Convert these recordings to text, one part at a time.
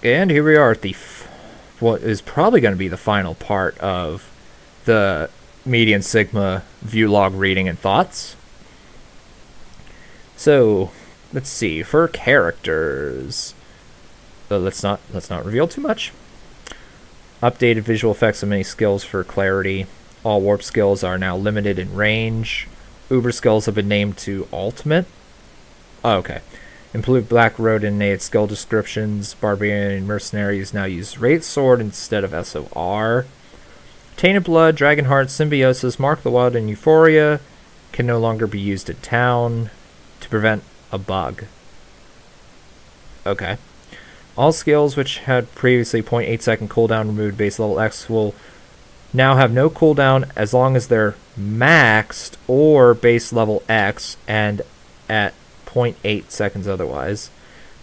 And here we are at what is probably going to be the final part of the Median Sigma view log reading and thoughts. So, let's see. For characters, let's not reveal too much. Updated visual effects and many skills for clarity. All warp skills are now limited in range. Uber skills have been named to ultimate. Oh, okay. Improved Black Road and innate skill descriptions. Barbarian and Mercenaries now use Wraith Sword instead of SOR. Tainted Blood, Dragonheart, Symbiosis, Mark the Wild, and Euphoria can no longer be used in town to prevent a bug. Okay. All skills which had previously 0.8 second cooldown removed base level X will now have no cooldown as long as they're maxed or base level X and at 0.8 seconds otherwise.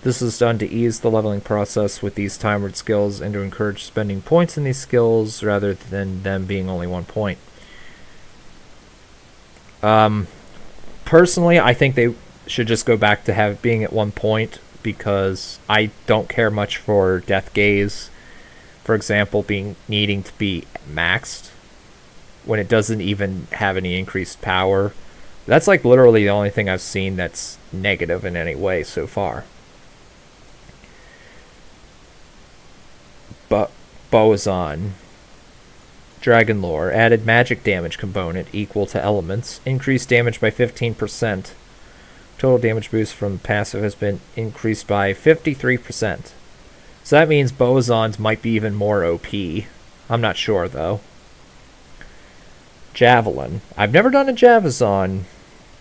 This is done to ease the leveling process with these timed skills and to encourage spending points in these skills rather than them being only 1 point. Personally, I think they should just go back to being at 1 point because I don't care much for Death Gaze, for example, needing to be maxed when it doesn't even have any increased power. That's like literally the only thing I've seen that's negative in any way so far. But Boazon. Dragon Lore. Added magic damage component equal to elements. Increased damage by 15%. Total damage boost from passive has been increased by 53%. So that means Boazons might be even more OP. I'm not sure though. Javelin. I've never done a Javazon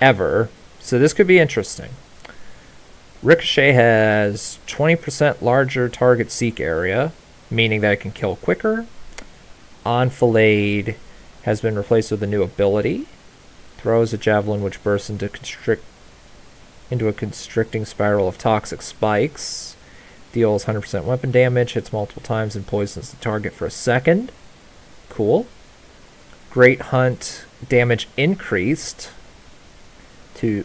ever, so this could be interesting. Ricochet has 20% larger target seek area, meaning that it can kill quicker. Enfilade has been replaced with a new ability. Throws a javelin which bursts into a constricting spiral of toxic spikes. Deals 100% weapon damage, hits multiple times, and poisons the target for a second. Cool. Great Hunt damage increased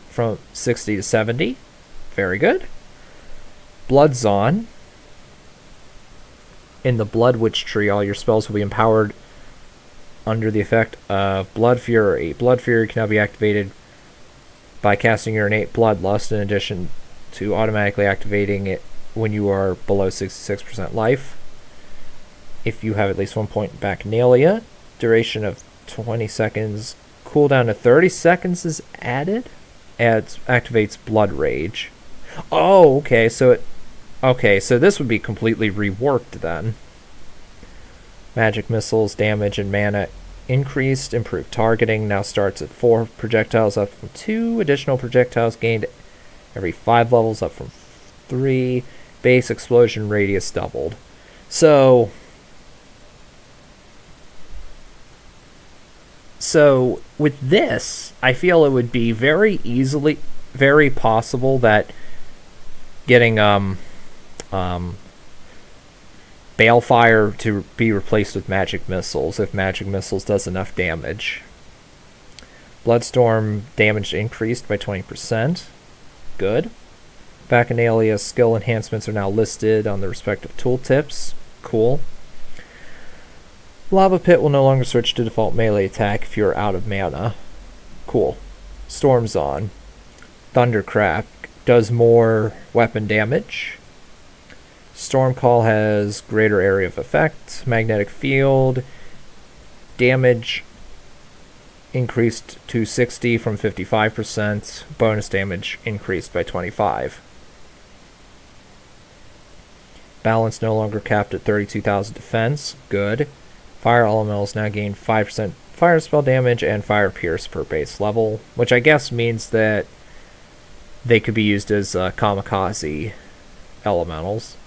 from 60 to 70. Very good. Bloodzon. In the Blood Witch tree, all your spells will be empowered under the effect of Blood Fury. Blood Fury can now be activated by casting your innate Bloodlust in addition to automatically activating it when you are below 66% life. If you have at least 1 point Bacchanalia, duration of 20 seconds, cooldown to 30 seconds is added. Activates Blood Rage. Oh, okay, so this would be completely reworked then. Magic missiles, damage, and mana increased. Improved targeting now starts at 4 projectiles up from 2. Additional projectiles gained every 5 levels up from 3. Base explosion radius doubled. So with this, I feel it would be very possible that getting Balefire to be replaced with magic missiles if magic missiles does enough damage. Bloodstorm damage increased by 20%. Good. Bacchanalia skill enhancements are now listed on the respective tooltips. Cool. Lava Pit will no longer switch to default melee attack if you're out of mana. Cool. Storm's on. Thundercrack does more weapon damage. Stormcall has greater area of effect. Magnetic Field damage increased to 60 from 55%. Bonus damage increased by 25. Balance no longer capped at 32,000 defense. Good. Fire elementals now gain 5% fire spell damage and fire pierce per base level, which I guess means that they could be used as kamikaze elementals.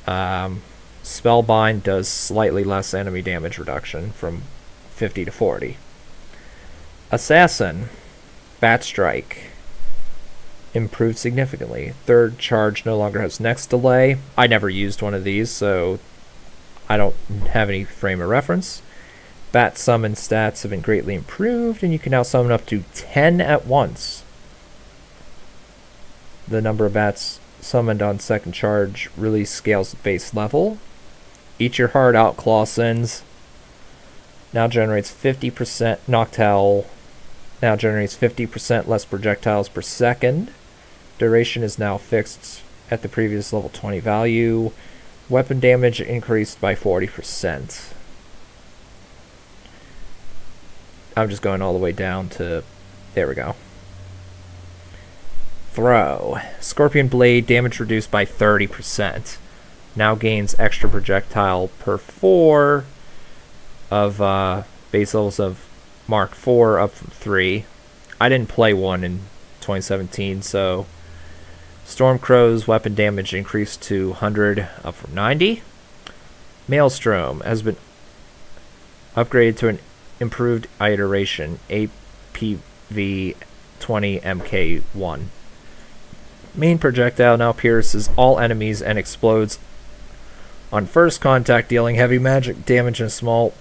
Spellbind does slightly less enemy damage reduction from 50 to 40. Assassin. Bat Strike improved significantly. Third charge no longer has next delay. I never used one of these, so I don't have any frame of reference. Bat summon stats have been greatly improved, and you can now summon up to 10 at once. The number of bats summoned on second charge, release scales with base level. Eat your heart out, Clawsons. Now generates 50%. Noctowl now generates 50% less projectiles per second. Duration is now fixed at the previous level 20 value. Weapon damage increased by 40%. I'm just going all the way down to... There we go. Throw. Scorpion Blade, damage reduced by 30%. Now gains extra projectile per 4 of base levels of Mark 4 up from 3. I didn't play one in 2017, so... Stormcrow's weapon damage increased to 100 up from 90. Maelstrom has been upgraded to an improved iteration, APV 20 MK1. Main projectile now pierces all enemies and explodes on first contact, dealing heavy magic damage in a small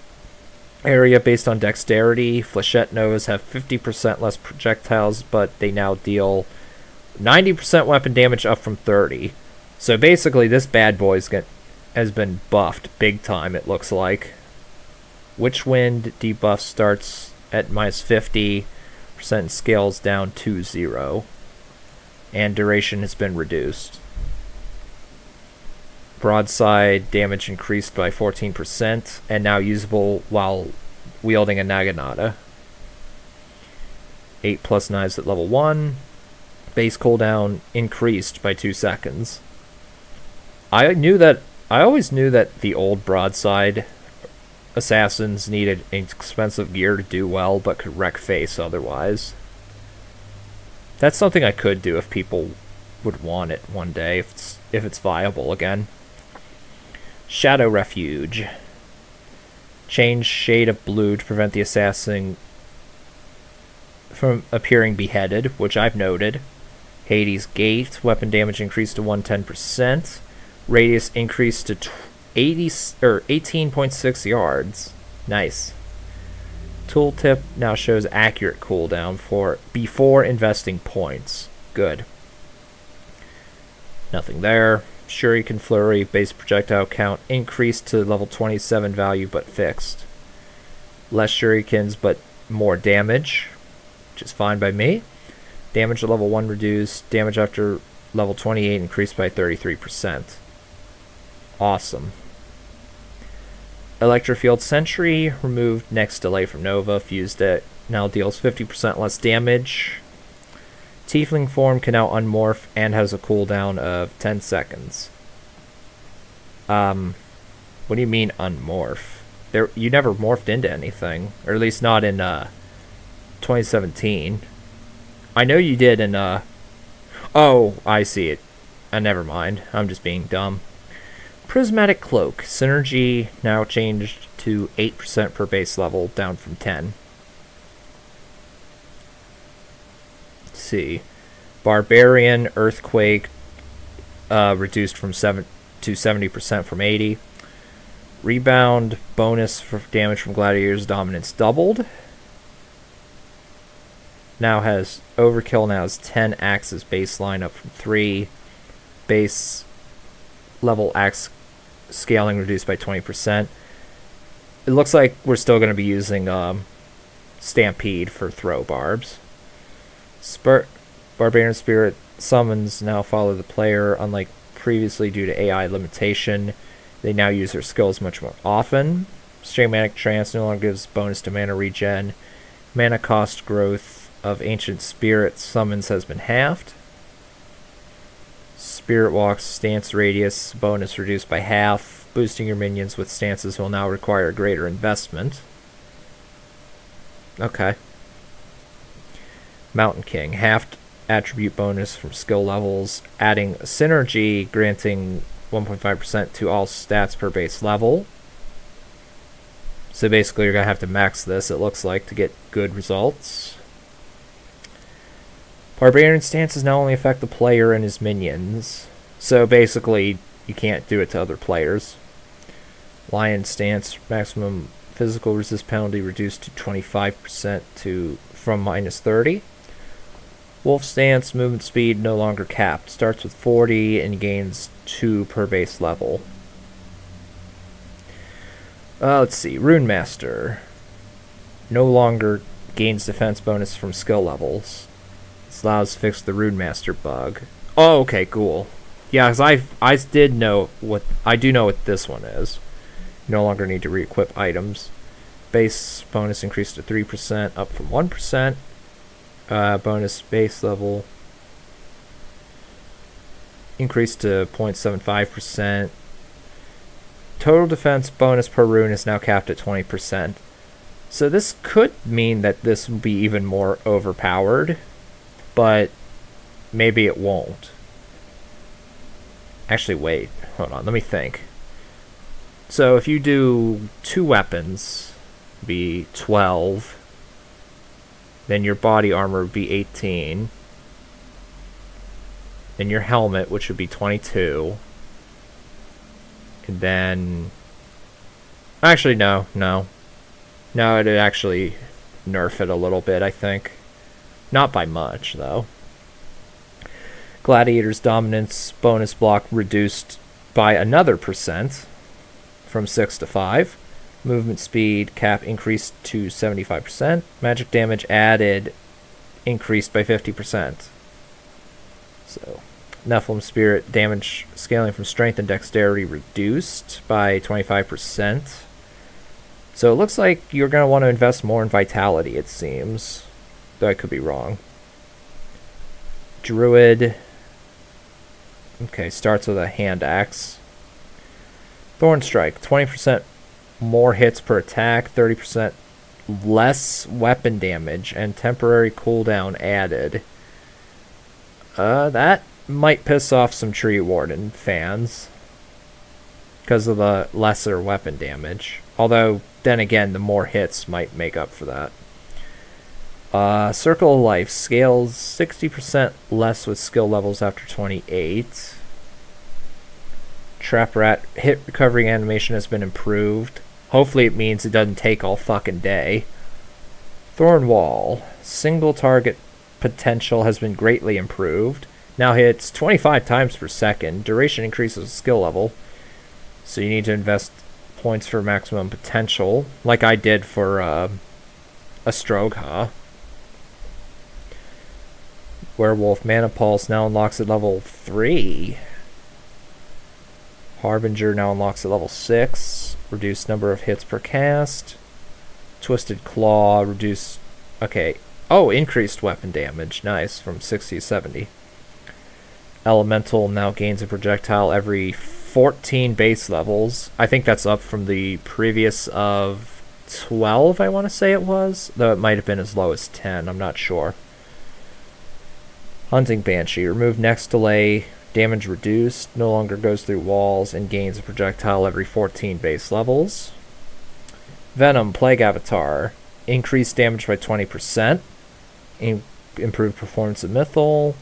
area based on dexterity. Flechette Novas have 50% less projectiles, but they now deal 90% weapon damage up from 30. So basically this bad boy has been buffed big time, it looks like. Witchwind debuff starts at minus 50%, scales down to 0. And duration has been reduced. Broadside damage increased by 14% and now usable while wielding a Naginata. 8+ knives at level 1. Base cooldown increased by 2 seconds. I always knew that the old broadside assassins needed expensive gear to do well, but could wreck face otherwise. That's something I could do if people would want it one day, if it's viable again. Shadow Refuge. Change shade of blue to prevent the assassin from appearing beheaded, which I've noted. Hades Gate, weapon damage increased to 110%. Radius increased to 18.6 yards. Nice. Tooltip now shows accurate cooldown for before investing points. Good. Nothing there. Shuriken Flurry, base projectile count increased to level 27 value but fixed. Less shurikens but more damage, which is fine by me. Damage at level 1 reduced. Damage after level 28 increased by 33%. Awesome. Electrofield Sentry, removed next delay from Nova. Fused it. Now deals 50% less damage. Tiefling form can now unmorph and has a cooldown of 10 seconds. What do you mean unmorph? You never morphed into anything. Or at least not in 2017. I know you did in oh, I see it. Never mind. I'm just being dumb. Prismatic Cloak. Synergy now changed to 8% per base level, down from 10. Let's see. Barbarian, Earthquake, reduced from 7 to 70% from 80. Rebound, bonus for damage from Gladiator's Dominance doubled. Now has Overkill now has 10 axes baseline up from 3. Base level axe scaling reduced by 20%. It looks like we're still going to be using Stampede for throw barbs. Barbarian Spirit summons now follow the player, unlike previously due to AI limitation. They now use their skills much more often. Shamanic Trance no longer gives bonus to mana regen. Mana cost growth of Ancient Spirit summons has been halved. Spirit Walk's stance radius bonus reduced by half. Boosting your minions with stances will now require greater investment. Okay. Mountain King, halved attribute bonus from skill levels, adding synergy, granting 1.5% to all stats per base level. So basically you're going to have to max this, it looks like, to get good results. Barbarian stances now only affect the player and his minions. So basically, you can't do it to other players. Lion stance, maximum physical resist penalty reduced to 25% from minus 30. Wolf Stance, movement speed no longer capped. Starts with 40 and gains 2 per base level. Let's see. Rune Master. No longer gains defense bonus from skill levels. This allows to fix the Rune Master bug. Oh, okay, cool. Yeah, because I do know what this one is. You no longer need to re-equip items. Base bonus increased to 3%, up from 1%. Bonus base level increased to 0.75%. Total defense bonus per rune is now capped at 20%. So this could mean that this will be even more overpowered, but maybe it won't. Actually, wait. Hold on, let me think. So if you do 2 weapons, be 12, then your body armor would be 18, then your helmet, which would be 22, and then... Actually, no. No, it'd actually nerf it a little bit, I think. Not by much, though. Gladiator's dominance bonus block reduced by another %, from 6 to 5. Movement speed cap increased to 75%. Magic damage added increased by 50%. So, Nephilim Spirit damage scaling from strength and dexterity reduced by 25%. So it looks like you're going to want to invest more in vitality, it seems. Though I could be wrong. Druid. Okay, starts with a hand axe. Thorn Strike, 20% more hits per attack, 30% less weapon damage, and temporary cooldown added. That might piss off some Tree Warden fans because of the lesser weapon damage. Although, then again, the more hits might make up for that. Circle of Life scales 60% less with skill levels after 28. Trap Rat hit recovery animation has been improved. Hopefully it means it doesn't take all fucking day. Thorn Wall. Single target potential has been greatly improved. Now hits 25 times per second. Duration increases with skill level. So you need to invest points for maximum potential, like I did for a Strogha. Werewolf Mana Pulse now unlocks at level 3. Harbinger now unlocks at level 6. Reduced number of hits per cast. Twisted Claw, reduced... Okay. Oh, increased weapon damage. Nice. From 60 to 70. Elemental now gains a projectile every 14 base levels. I think that's up from the previous of 12, I want to say it was. Though it might have been as low as 10. I'm not sure. Hunting Banshee. Remove next delay. Damage reduced. No longer goes through walls and gains a projectile every 14 base levels. Venom. Plague Avatar. Increased damage by 20%. Improved performance of Mythal.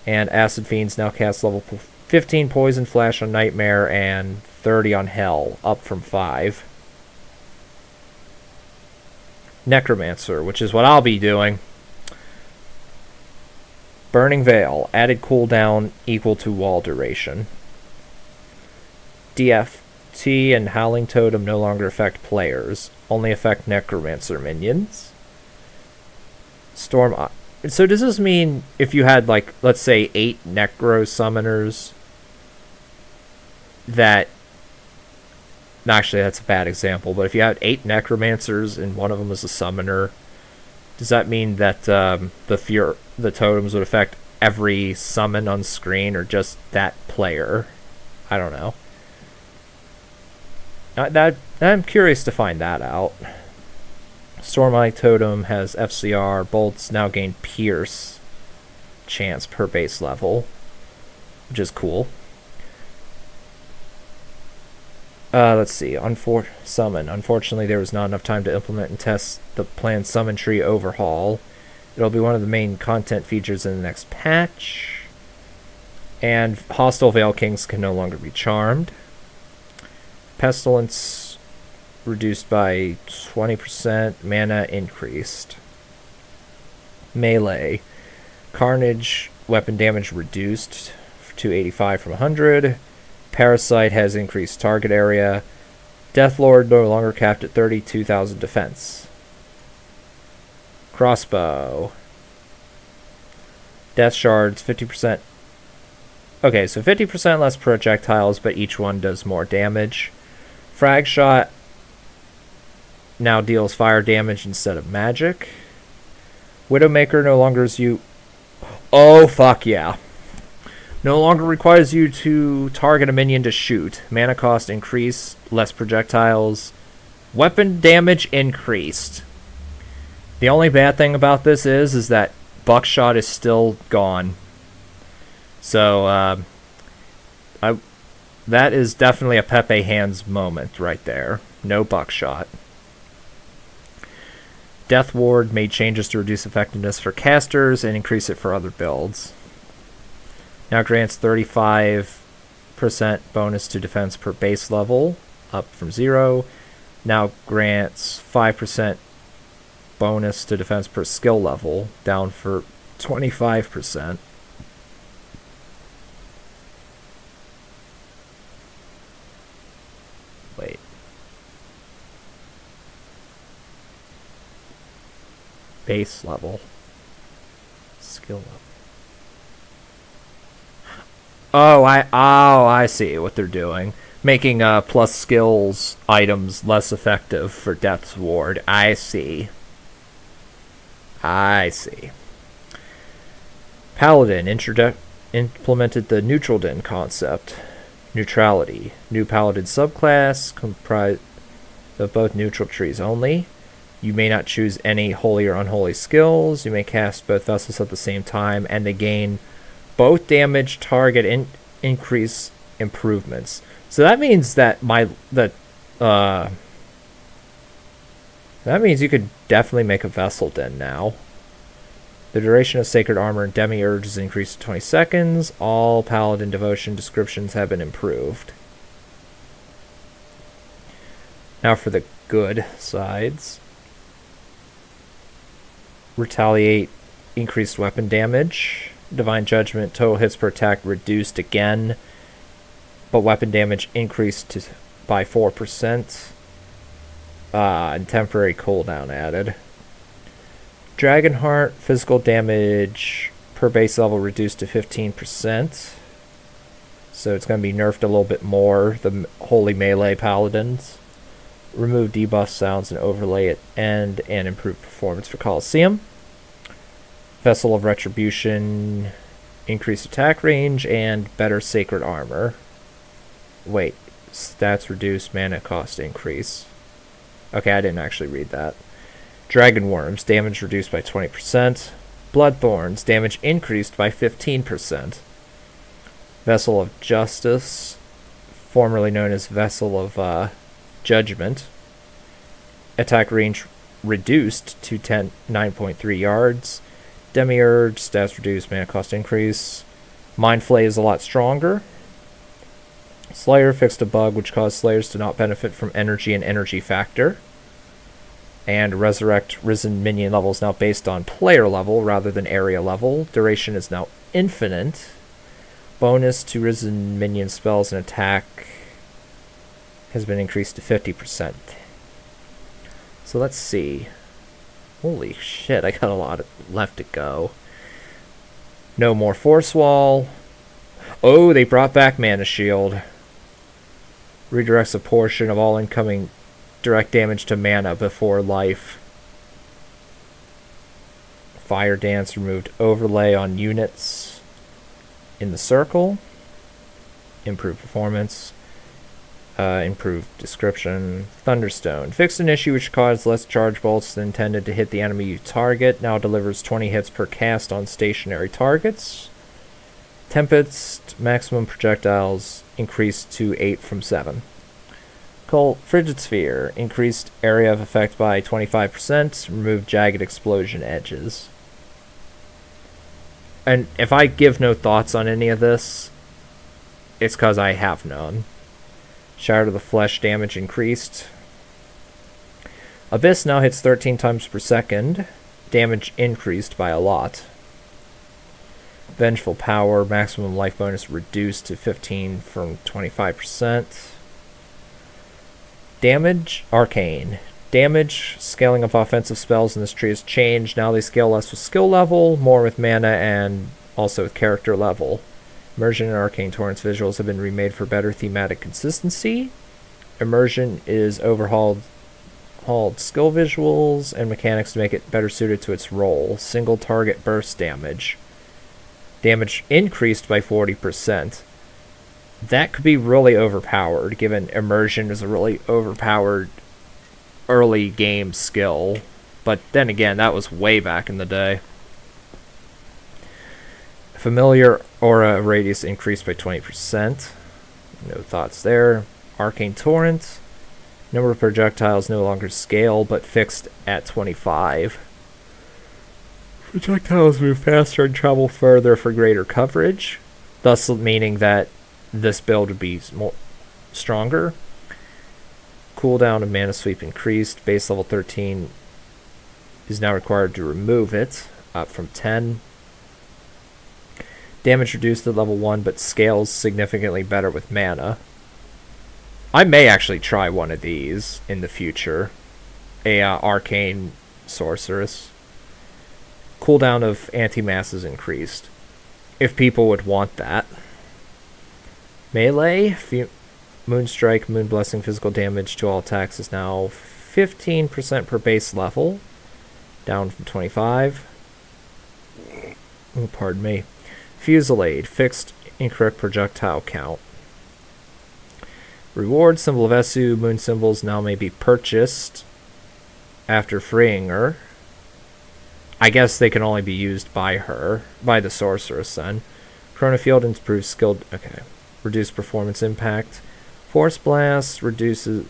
And Acid Fiends now cast level 15 Poison Flash on Nightmare and 30 on Hell, up from 5. Necromancer, which is what I'll be doing. Burning Veil, added cooldown equal to wall duration. DFT and Howling Totem no longer affect players, only affect Necromancer minions. Storm... So does this mean if you had, like, let's say 8 Necro Summoners that... Actually, that's a bad example, but if you had 8 Necromancers and one of them was a Summoner, does that mean that the totems would affect every summon on screen or just that player? I don't know. I'm curious to find that out. Stormlight Totem has FCR. Bolts now gain Pierce chance per base level, which is cool. Let's see. Summon. Unfortunately, there was not enough time to implement and test the planned summon tree overhaul. It'll be one of the main content features in the next patch. And Hostile Veil Kings can no longer be charmed. Pestilence reduced by 20%. Mana increased. Melee. Carnage weapon damage reduced to 85 from 100. Parasite has increased target area. Deathlord no longer capped at 32,000 defense. Crossbow. Death shards, 50%. Okay, so 50% less projectiles, but each one does more damage. Frag shot now deals fire damage instead of magic. Widowmaker no longer is you. Oh, fuck yeah. No longer requires you to target a minion to shoot. Mana cost increased, less projectiles. Weapon damage increased. The only bad thing about this is that buckshot is still gone. So, that is definitely a Pepe Hands moment right there. No buckshot. Death Ward made changes to reduce effectiveness for casters and increase it for other builds. Now grants 35% bonus to defense per base level, up from 0. Now grants 5% bonus to defense per skill level, down for 25%. Wait. Base level. Skill level. Oh, I see what they're doing. Making plus skills items less effective for Death's Ward. I see. Paladin implemented the Neutral Den concept. Neutrality. New Paladin subclass comprised of both neutral trees only. You may not choose any holy or unholy skills. You may cast both vessels at the same time, and they gain both damage, target, increase improvements. So that means that that means you could definitely make a Vessel Den now. The duration of Sacred Armor and Demiurge is increased to 20 seconds. All Paladin Devotion descriptions have been improved. Now for the good sides. Retaliate, increased weapon damage. Divine Judgment, total hits per attack reduced again, but weapon damage increased by 4%. And temporary cooldown added. Dragonheart, physical damage per base level reduced to 15%. So it's going to be nerfed a little bit more, the Holy Melee Paladins. Remove debuff sounds and overlay at end, and improve performance for Colosseum. Vessel of Retribution, increased attack range, and better Sacred Armor. Wait, stats reduce, mana cost increase. Okay, I didn't actually read that. Dragon Worms, damage reduced by 20%. Bloodthorns, damage increased by 15%. Vessel of Justice, formerly known as Vessel of Judgment. Attack range reduced to 9.3 yards. Demiurge, stats reduced, mana cost increase. Mind Flay is a lot stronger. Slayer fixed a bug which caused Slayers to not benefit from energy and energy factor. And Resurrect Risen minion level is now based on player level rather than area level. Duration is now infinite. Bonus to Risen minion spells and attack has been increased to 50%. So let's see. Holy shit, I got a lot left to go. No more Force Wall. Oh, they brought back Mana Shield. Redirects a portion of all incoming direct damage to mana before life. Fire Dance removed overlay on units in the circle. Improved performance. Improved description. Thunderstone. Fixed an issue which caused less charge bolts than intended to hit the enemy you target. Now delivers 20 hits per cast on stationary targets. Tempest. Maximum projectiles increased to 8 from 7. Cold Frigid Sphere. Increased area of effect by 25%. Removed jagged explosion edges. And if I give no thoughts on any of this, it's because I have none. Shatter the Flesh damage increased. Abyss now hits 13 times per second. Damage increased by a lot. Vengeful Power, maximum life bonus reduced to 15 from 25%. Damage, Arcane. Damage, scaling of offensive spells in this tree has changed. Now they scale less with skill level, more with mana, and also with character level. Immersion and Arcane Torrent's visuals have been remade for better thematic consistency. Immersion is overhauled skill visuals and mechanics to make it better suited to its role. Single target burst damage. Damage increased by 40%. That could be really overpowered, given Immersion is a really overpowered early game skill. But then again, that was way back in the day. Familiar Aura Radius increased by 20%. No thoughts there. Arcane Torrent. Number of projectiles no longer scale, but fixed at 25. Projectiles move faster and travel further for greater coverage, thus meaning that this build would be stronger. Cooldown of Mana Sweep increased. Base level 13 is now required to remove it, up from 10. Damage reduced at level 1, but scales significantly better with mana. I may actually try one of these in the future. A Arcane Sorceress. Cooldown of anti-mass is increased, if people would want that. Melee, Moonstrike, Moon Blessing physical damage to all attacks is now 15% per base level, down from 25. Oh, pardon me. Fusillade, fixed incorrect projectile count. Reward, Symbol of Esu, moon symbols now may be purchased after freeing her. I guess they can only be used by her, by the sorceress then. Chrono Field improves skilled, okay. Reduced performance impact. Force Blast reduces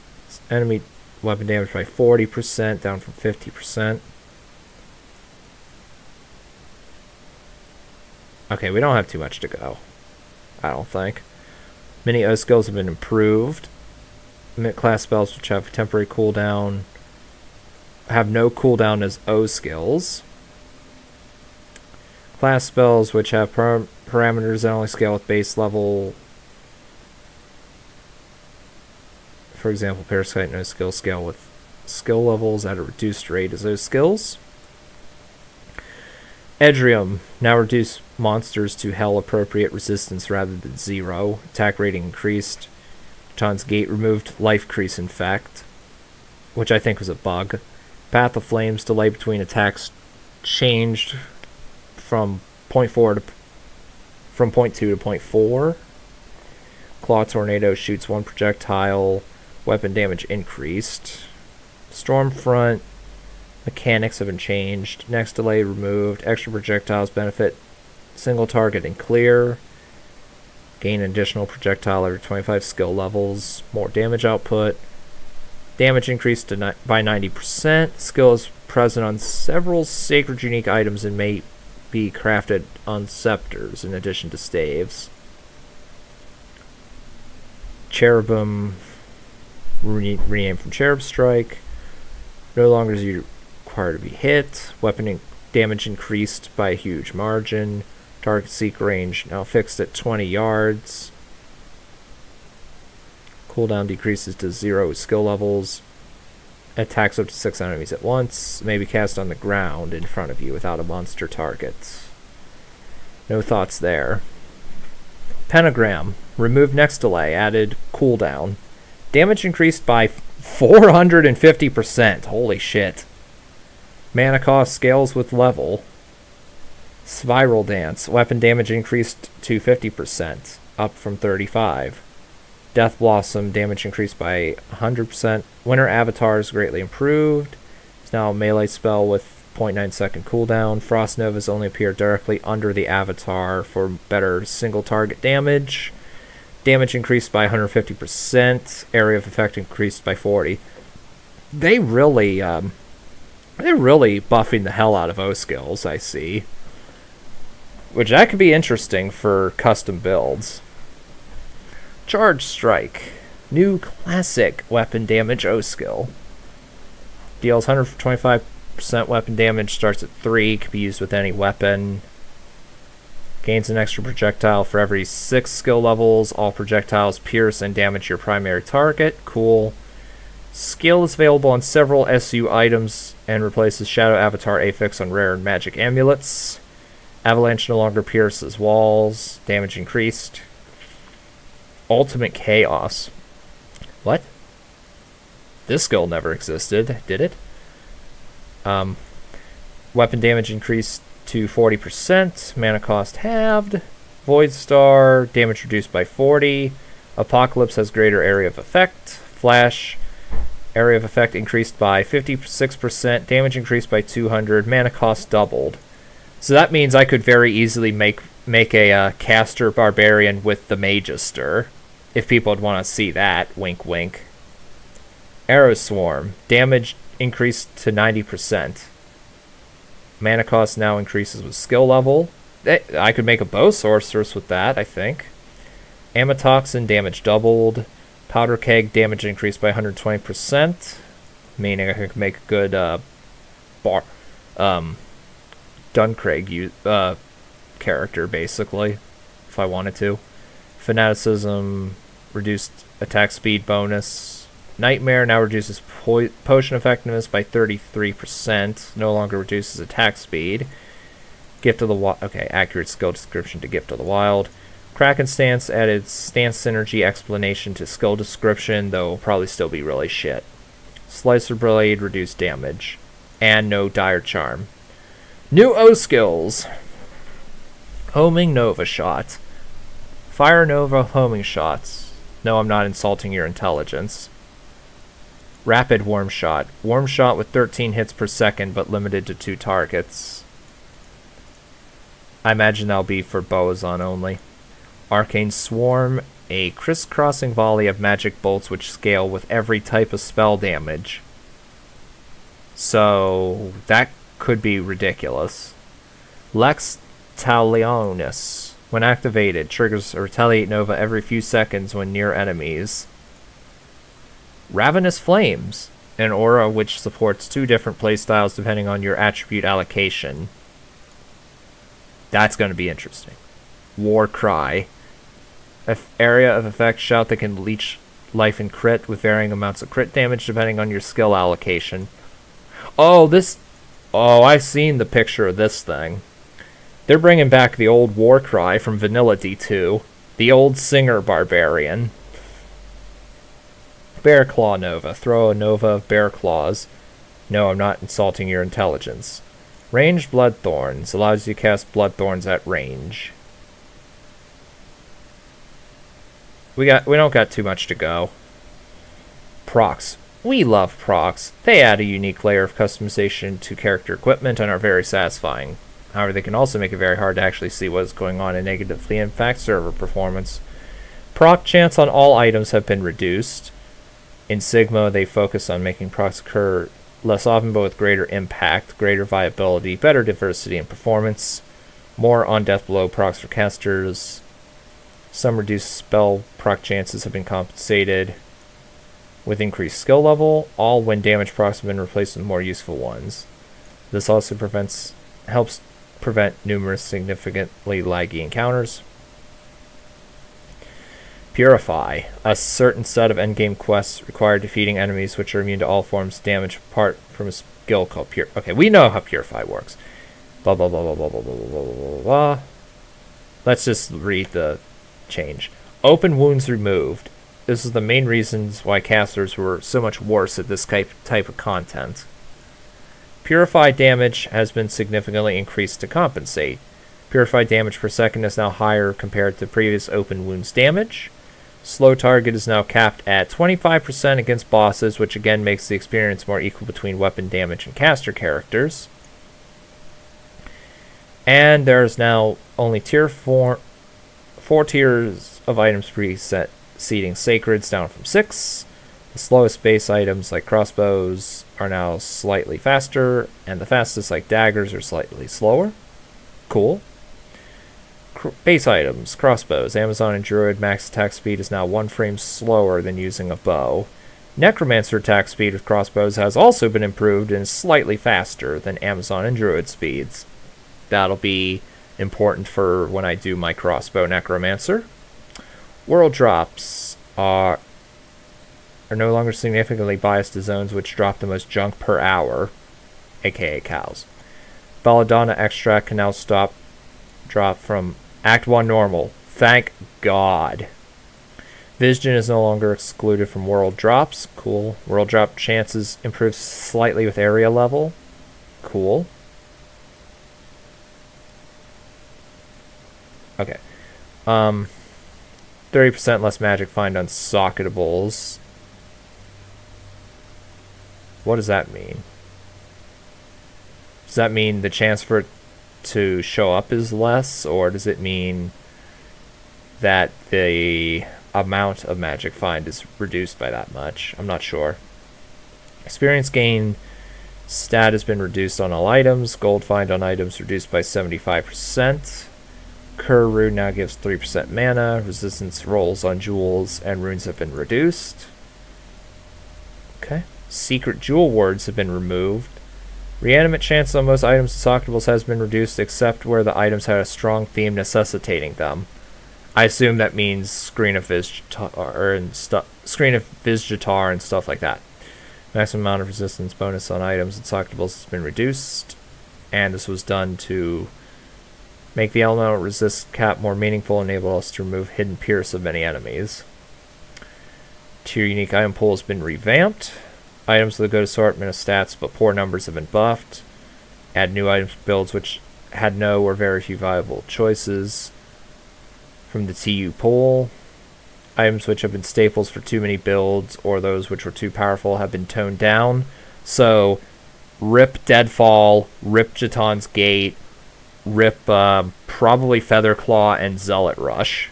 enemy weapon damage by 40%, down from 50%. Okay, we don't have too much to go, I don't think. Many O skills have been improved. Mid-class spells which have temporary cooldown have no cooldown as O skills. Class spells which have parameters that only scale with base level. For example, Parasite no skill scale with skill levels at a reduced rate as those skills. Edrium now reduce monsters to hell appropriate resistance rather than 0. Attack rating increased. Cton's Gate removed life crease in fact, which I think was a bug. Path of Flames delay between attacks changed from 0.2 to 0.4. Claw Tornado shoots 1 projectile. Weapon damage increased. Stormfront mechanics have been changed. Next delay removed. Extra projectiles benefit single target and clear. Gain additional projectile every 25 skill levels. More damage output. Damage increased to by 90%. Skill is present on several sacred unique items and may be crafted on scepters in addition to staves. Cherubim renamed from Cherub Strike. No longer is you required to be hit. Weapon damage increased by a huge margin. Target seek range now fixed at 20 yards. Cooldown decreases to 0 skill levels. Attacks up to 6 enemies at once. May be cast on the ground in front of you without a monster target. No thoughts there. Pentagram. Removed next delay. Added cooldown. Damage increased by 450%. Holy shit. Mana cost scales with level. Spiral Dance. Weapon damage increased to 50%, up from 35. Death Blossom. Damage increased by 100%. Winter Avatar is greatly improved. It's now a melee spell with 0.9 second cooldown. Frost Novas only appear directly under the avatar for better single target damage. Damage increased by 150%. Area of effect increased by 40. They're really buffing the hell out of O skills, I see. Which that could be interesting for custom builds. Charge Strike. New classic weapon damage O skill. Deals 125% weapon damage, starts at 3, can be used with any weapon. Gains an extra projectile for every 6 skill levels. All projectiles pierce and damage your primary target. Cool. Skill is available on several SU items and replaces Shadow Avatar Affix on rare and magic amulets. Avalanche no longer pierces walls. Damage increased. Ultimate Chaos. What? This skill never existed, did it? Weapon damage increased to 40%. Mana cost halved. Void Star. Damage reduced by 40. Apocalypse has greater area of effect. Flash. Area of effect increased by 56%. Damage increased by 200. Mana cost doubled. So that means I could very easily make a caster barbarian with the Magister. If people would want to see that. Wink wink. Arrow Swarm. Damage increased to 90%. Mana cost now increases with skill level. I could make a bow sorceress with that, I think. Amatoxin damage doubled. Powder Keg damage increased by 120%. Meaning I could make a good Duncraig character, basically, if I wanted to. Fanaticism, reduced attack speed bonus. Nightmare now reduces potion effectiveness by 33%. No longer reduces attack speed. Gift of the Wild. Okay, accurate skill description to Gift of the Wild. Kraken Stance added stance synergy explanation to skill description, though will probably still be really shit. Slicer Blade reduced damage. And no Dire Charm. New O skills. Homing Nova Shot. Fire Nova homing shots. No, I'm not insulting your intelligence. Rapid Worm Shot. Worm Shot with 13 hits per second, but limited to 2 targets. I imagine that'll be for Boazon only. Arcane Swarm. A crisscrossing volley of magic bolts which scale with every type of spell damage. So, that could be ridiculous. Lex Talionis. When activated, triggers a Retaliate Nova every few seconds when near enemies. Ravenous Flames, an aura which supports 2 different playstyles depending on your attribute allocation. That's going to be interesting. War Cry. Area of effect shout that can leech life and crit with varying amounts of crit damage depending on your skill allocation. Oh, I've seen the picture of this thing. They're bringing back the old War Cry from Vanilla D2. The old Singer Barbarian. Bear Claw Nova. Throw a Nova of Bear Claws. No, I'm not insulting your intelligence. Ranged Bloodthorns. Allows you to cast Bloodthorns at range. We don't got too much to go. Procs. We love procs. They add a unique layer of customization to character equipment and are very satisfying. However, they can also make it very hard to actually see what is going on and negatively impact server performance. Proc chance on all items have been reduced. In Sigma, they focus on making procs occur less often but with greater impact, greater viability, better diversity and performance. More on death blow procs for casters. Some reduced spell proc chances have been compensated with increased skill level. All when damage procs have been replaced with more useful ones. This also helps prevent numerous significantly laggy encounters. Purify. A certain set of endgame quests require defeating enemies which are immune to all forms of damage apart from a skill called Pure. Okay, we know how Purify works. Blah, blah, blah, blah, blah, blah, blah, blah, blah, blah. Let's just read the change. Open wounds removed. This is the main reasons why casters were so much worse at this type of content. Purify damage has been significantly increased to compensate. Purify damage per second is now higher compared to previous open wounds damage. Slow target is now capped at 25% against bosses, which again makes the experience more equal between weapon damage and caster characters. And there's now only tier 4 tiers of items preset seating sacreds down from 6. The slowest base items like crossbows are now slightly faster, and the fastest like daggers are slightly slower. Cool. Base items, crossbows, Amazon and Druid max attack speed is now 1 frame slower than using a bow. Necromancer attack speed with crossbows has also been improved and is slightly faster than Amazon and Druid speeds. That'll be important for when I do my crossbow necromancer. World drops are no longer significantly biased to zones which drop the most junk per hour, aka cows. Belladonna extract can now drop from Act 1 normal. Thank God. Vision is no longer excluded from world drops. Cool. World drop chances improve slightly with area level. Cool. Okay. 30% less magic find on socketables. What does that mean? Does that mean the chance for it to show up is less, or does it mean that the amount of magic find is reduced by that much? I'm not sure. Experience gain stat has been reduced on all items. Gold find on items reduced by 75%. Cure rune now gives 3% mana. Resistance rolls on jewels and runes have been reduced. Okay. Secret jewel wards have been removed. Reanimate chance on most items and socketables has been reduced except where the items had a strong theme necessitating them. I assume that means Screen of Vizjatar and stuff like that. Maximum amount of resistance bonus on items and socketables has been reduced, and this was done to make the elemental resist cap more meaningful and enable us to remove hidden pierce of many enemies. Tier unique item pool has been revamped. Items with a good assortment of stats but poor numbers have been buffed. Add new items builds which had no or very few viable choices from the TU pool. Items which have been staples for too many builds or those which were too powerful have been toned down. So, rip Deadfall, rip Jatan's Gate, rip probably Featherclaw and Zealot Rush.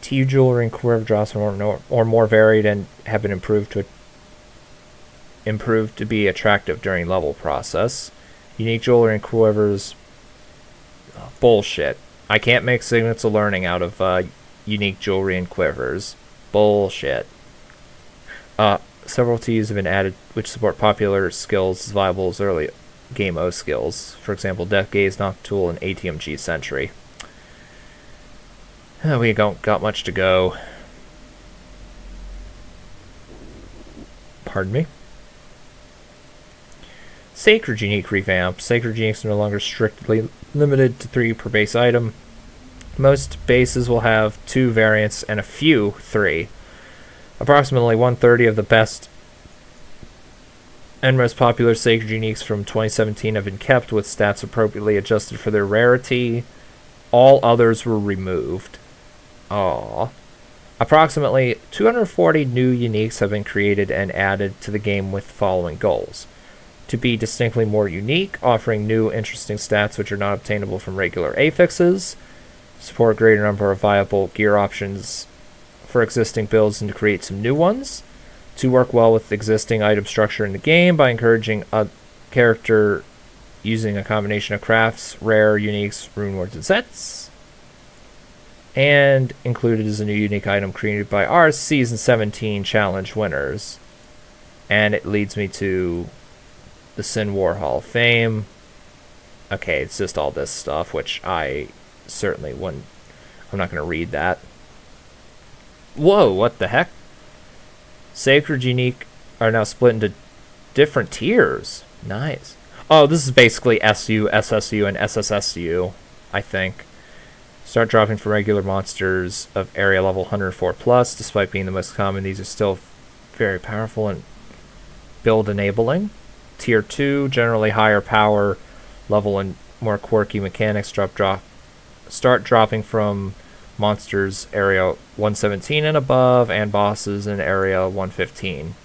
TU jewelry and quiver drops or more varied and have been improved to be attractive during level process. Unique jewelry and quivers, bullshit. I can't make signets of learning out of unique jewelry and quivers. Bullshit. Several TUs have been added which support popular skills as viable as early game O skills. For example, Death Gaze, Noctool, and ATMG Sentry. We don't got much to go. Pardon me. Sacred Unique revamp. Sacred Uniques are no longer strictly limited to 3 per base item. Most bases will have 2 variants and a few 3. Approximately 130 of the best and most popular Sacred Uniques from 2017 have been kept with stats appropriately adjusted for their rarity. All others were removed. Aww. Approximately 240 new uniques have been created and added to the game with the following goals. To be distinctly more unique, offering new interesting stats which are not obtainable from regular affixes, support a greater number of viable gear options for existing builds and to create some new ones, to work well with existing item structure in the game by encouraging a character using a combination of crafts, rare, uniques, rune wards, and sets. And included is a new unique item created by our Season 17 challenge winners. And it leads me to the Sin War Hall of Fame. Okay, it's just all this stuff, which I certainly wouldn't. I'm not going to read that. Whoa, what the heck? Sacred Unique are now split into different tiers. Nice. Oh, this is basically SU, SSU, and SSSU, I think. Start dropping for regular monsters of area level 104 plus. Despite being the most common, these are still very powerful and build enabling. Tier 2, generally higher power level and more quirky mechanics. Start dropping from monsters area 117 and above, and bosses in area 115.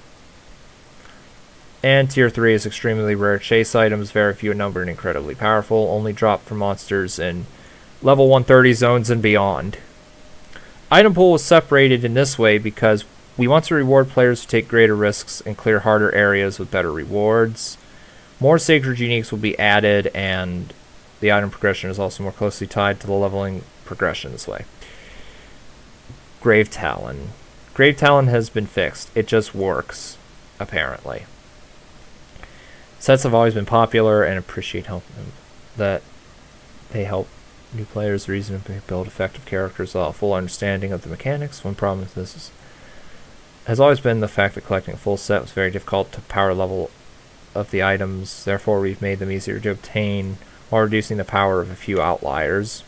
And Tier 3 is extremely rare chase items, very few in number and incredibly powerful. Only drop from monsters in level 130 zones and beyond. Item pool was separated in this way because we want to reward players who take greater risks and clear harder areas with better rewards. More Sacred Uniques will be added, and the item progression is also more closely tied to the leveling progression this way. Grave Talon. Grave Talon has been fixed. It just works, apparently. Sets have always been popular and appreciate helping them. That They help new players reasonably build effective characters without a full understanding of the mechanics. One problem with this has always been the fact that collecting a full set was very difficult to power level of the items. Therefore, we've made them easier to obtain while reducing the power of a few outliers.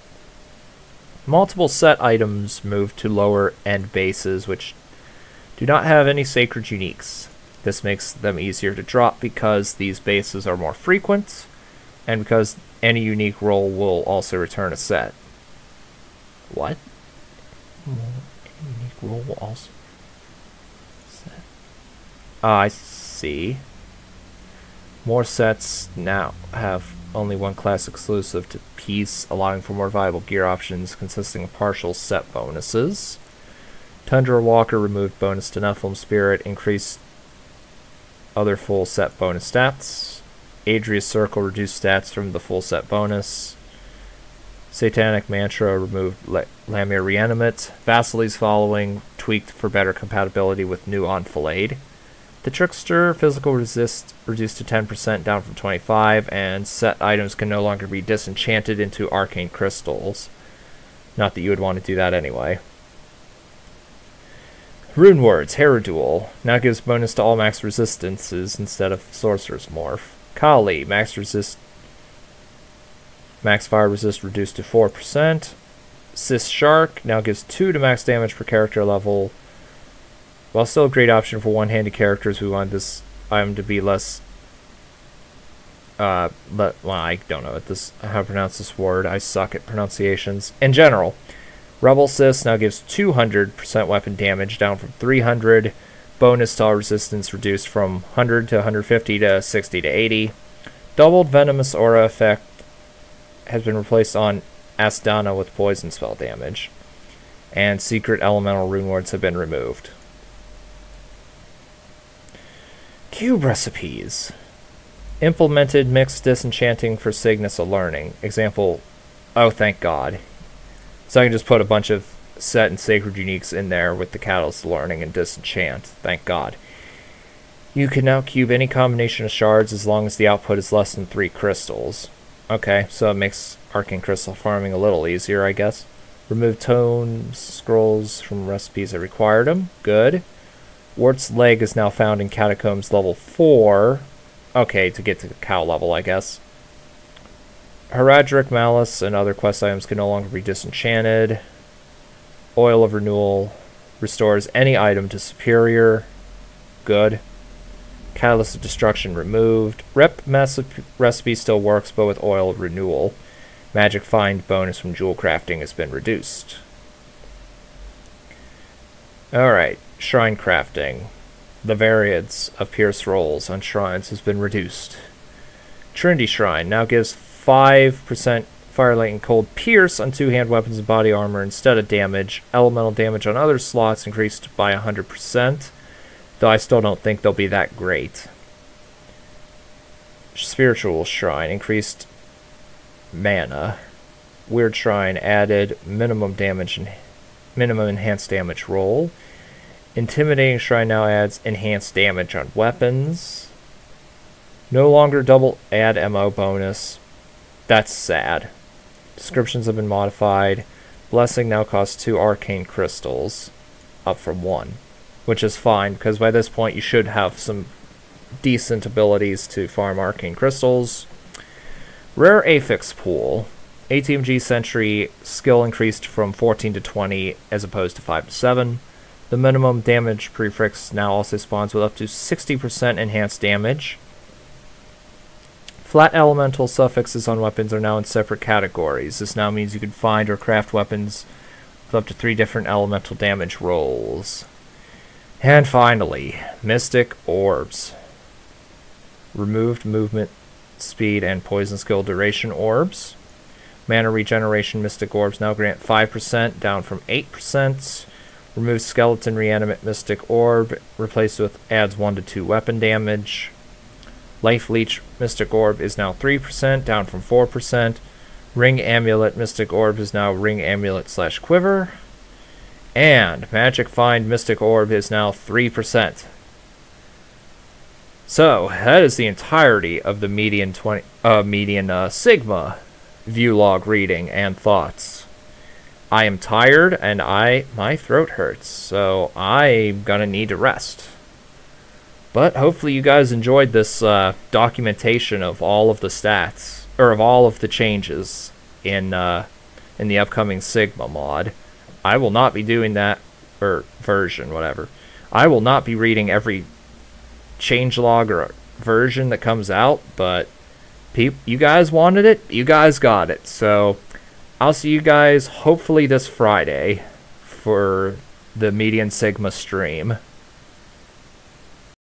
Multiple set items move to lower end bases, which do not have any sacred uniques. This makes them easier to drop because these bases are more frequent, and because any unique roll will also return a set. What? Any unique roll will also set. I see. More sets now have only one class exclusive to Peace, allowing for more viable gear options consisting of partial set bonuses. Tundra Walker removed bonus to Nephilim Spirit, increased other full set bonus stats. Adria's Circle reduced stats from the full set bonus. Satanic Mantra removed Lamir Reanimate. Vasily's Following tweaked for better compatibility with new Enfilade. The Trickster physical resist reduced to 10% down from 25, and set items can no longer be disenchanted into arcane crystals. Not that you would want to do that anyway. Rune Words, Heradual, now gives bonus to all max resistances instead of Sorcerer's Morph. Kali, max fire resist reduced to 4%. Sis Shark now gives 2 to max damage per character level. While still a great option for one-handed characters, we want this item to be less... well, I don't know how to pronounce this word. I suck at pronunciations. In general, Rebel Sis now gives 200% weapon damage, down from 300. Bonus to all resistance reduced from 100 to 150 to 60 to 80. Doubled Venomous Aura effect has been replaced on Asdana with poison spell damage. And secret elemental rune words have been removed. Cube recipes. Implemented mixed disenchanting for Cygnus of Learning. Example, oh thank God. So I can just put a bunch of set and sacred uniques in there with the Catalyst of Learning and disenchant. Thank God. You can now cube any combination of shards as long as the output is less than 3 crystals. Okay, so it makes arcane crystal farming a little easier, I guess. Remove tome scrolls from recipes that required them. Good. Wart's Leg is now found in Catacombs level 4. Okay, to get to the cow level, I guess. Heradric Malice and other quest items can no longer be disenchanted. Oil of Renewal restores any item to Superior. Good. Catalyst of Destruction removed. Recipe still works, but with Oil of Renewal. Magic Find bonus from Jewel Crafting has been reduced. Alright. Shrine crafting. The variance of pierce rolls on shrines has been reduced. Trinity Shrine now gives 5% fire, light, and cold pierce on 2-hand weapons and body armor instead of damage. Elemental damage on other slots increased by 100%, though I still don't think they'll be that great. Spiritual Shrine increased mana. Weird Shrine added minimum damage and minimum enhanced damage roll. Intimidating Shrine now adds enhanced damage on weapons. No longer double add MO bonus. That's sad. Descriptions have been modified. Blessing now costs 2 arcane crystals, up from 1. Which is fine, because by this point you should have some decent abilities to farm arcane crystals. Rare Affix Pool. ATMG Sentry skill increased from 14 to 20 as opposed to 5 to 7. The minimum damage prefix now also spawns with up to 60% enhanced damage. Flat elemental suffixes on weapons are now in separate categories. This now means you can find or craft weapons with up to 3 different elemental damage rolls. And finally, Mystic Orbs. Removed movement, speed, and poison skill duration orbs. Mana regeneration Mystic Orbs now grant 5%, down from 8%. Remove Skeleton Reanimate Mystic Orb, replaced with adds 1 to 2 weapon damage. Life Leech Mystic Orb is now 3%, down from 4%. Ring Amulet Mystic Orb is now Ring Amulet / Quiver. And Magic Find Mystic Orb is now 3%. So, that is the entirety of the median Sigma view log reading and thoughts. I am tired and my throat hurts, so I'm gonna need to rest. But hopefully you guys enjoyed this documentation of all of the stats, or of all of the changes in the upcoming Sigma mod. I will not be doing that, or version, whatever. I will not be reading every changelog or version that comes out, but you guys wanted it, you guys got it. So I'll see you guys hopefully this Friday for the Median Sigma stream.